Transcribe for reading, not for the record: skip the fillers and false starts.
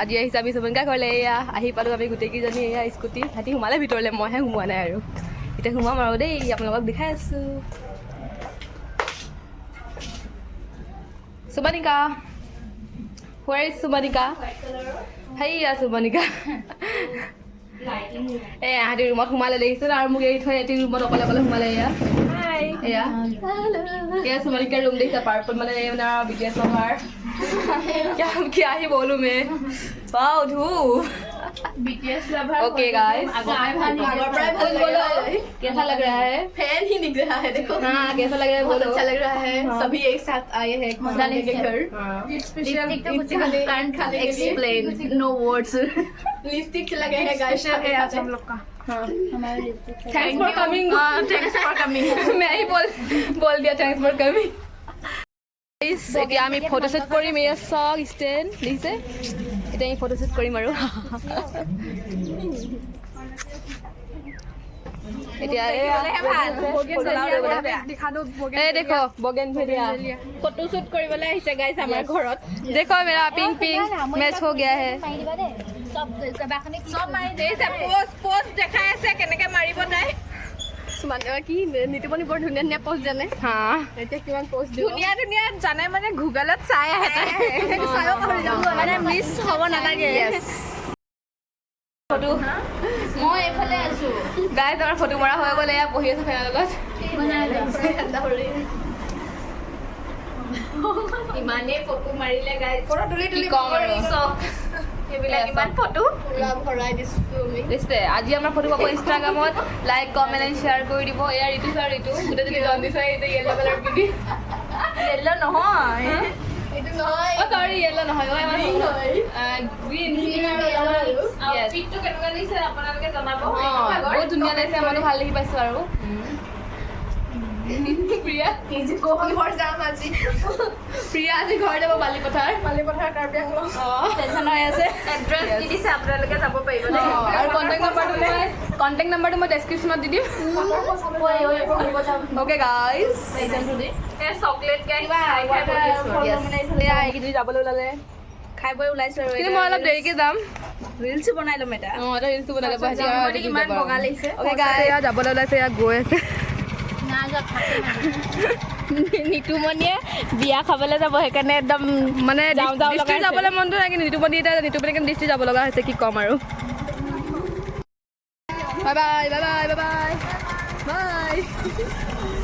আজি আহিছে আমি চুমনিকা ঘৰলৈ এয়া আহি পালোঁ আমি গোটেইকেইজনী এয়া স্কুটি হাতী সোমালে ভিতৰলৈ মইহে সোমোৱা নাই আৰু এতিয়া সোমাম আৰু দেই আপোনালোকক দেখাই আছোঁ সুমনিকা where is সুমনিকা হেইয়া সুমনিকা এয়া হাতী ৰুমত সোমালে দেখিছে আৰু মোক এৰি থৈ হাতী ৰুমত অকলে অকলে সোমালে এয়া এয়া এয়া সুমনিকাৰ ৰুম দেখিছে পাৰ্পল মানে মানে BTS লভাৰ क्या ही बोलूं मैं वाओ धू BTS लवर ओके गाइस बोलो कैसा लग रहा है फैन ही निकल रहा है देखो हाँ कैसा लग रहा है बहुत बोलो अच्छा लग रहा है सभी एक साथ आए हैं मनाने के घर special explain no words lipstick लगे हैं गाइस है आज हम लोग का थैंक्स फॉर कमिंग मैं ही बोल दिया थैंक्स फॉर कमिंग এতিয়া আমি ফটোশ্বুট কৰিম এয়া চক ষ্টেণ্ড দেখিছে এতিয়া আমি ফটোশ্বুট কৰিম আৰু এতিয়া দেখো বগেনভেলিয়া ফটোশ্বুট কৰিবলৈ আহিছে গাইস আমাৰ ঘৰত देखो मेरा पिंक पिंक मैच हो गया है সব মাৰি দিছে পোষ্ট দেখাই আছে কেনেকৈ মাৰিব তাই মানে কি নিতুমণি বৰ ধুনীয়া ধুনীয়া পোষ্ট জানে হা এতিয়া কিমান পোষ্ট ধুনীয়া ধুনীয়া জানে মানে গুগলত চাই আহে চাইও পাহৰি যাওঁ মানে মিছ হ'ব নালাগে ফটো মই এইফালে আছো গাইজ আমাৰ ফটো মৰা হৈ গ'লে এয়া বহি আছে ফেনৰ লগত ইমানেই ফটো মাৰিলে গাইজ ফটো তুলি তুলি কম আৰু এইবিলাক ইমান ফটো ভৰাই দিছে আজি আমাৰ ফটো পাব ইনষ্টাগ্ৰামত লাইক কমেণ্ট এণ্ড শ্বেয়াৰ কৰি দিব এয়া ঋতু ছাৰ ঋতু গোটেইজনী জন্দিছ এতিয়া য়েল্ল' কালাৰ পিন্ধি য়েল্ল' নহয় এইটো নহয় অ' চৰি য়েল্ল' নহয় অ' আমাৰ গ্ৰীণ পিকটো কেনেকুৱা লাগিছে আপোনালোকে জনাব বহুত ধুনীয়া লাগিছে আমাৰো ভাল দেখি পাইছোঁ আৰু প্ৰিয়া প্ৰিয়া আজি ঘৰ যাব বালিপথাৰ কাৰ্বি আংলং টেনচন হৈ আছে এড্ৰেছ দি দিছে আপোনালোকে যাব পাৰিব আৰু কণ্টেক্ট নাম্বাৰটো মই ডেছক্ৰিপশ্যনত দি দিম অ'কে গাইজ চকলেট গাইছ এইকেইদিন যাবলৈ ওলালে খাই বৈ ওলাইছো আৰু কিন্তু মই অলপ দেৰিকৈ যাম ৰিলছ বনাই ল'ম এটা অঁ এটা ৰিলচটো বনালে ইমান বগা লাগিছে অ'কে গাইজ এয়া যাবলৈ ওলাইছে এয়া গৈ আছে নিতুমণিয়ে বিয়া খাবলৈ যাব সেইকাৰণে একদম মানে যাবলৈ যাবলৈ মনটো নাই কিন্তু নিতুমণি এতিয়া নিতুমণি দৃষ্টি যাব লগা হৈছে কি ক'ম আৰু bye bye bye bye bye bye bye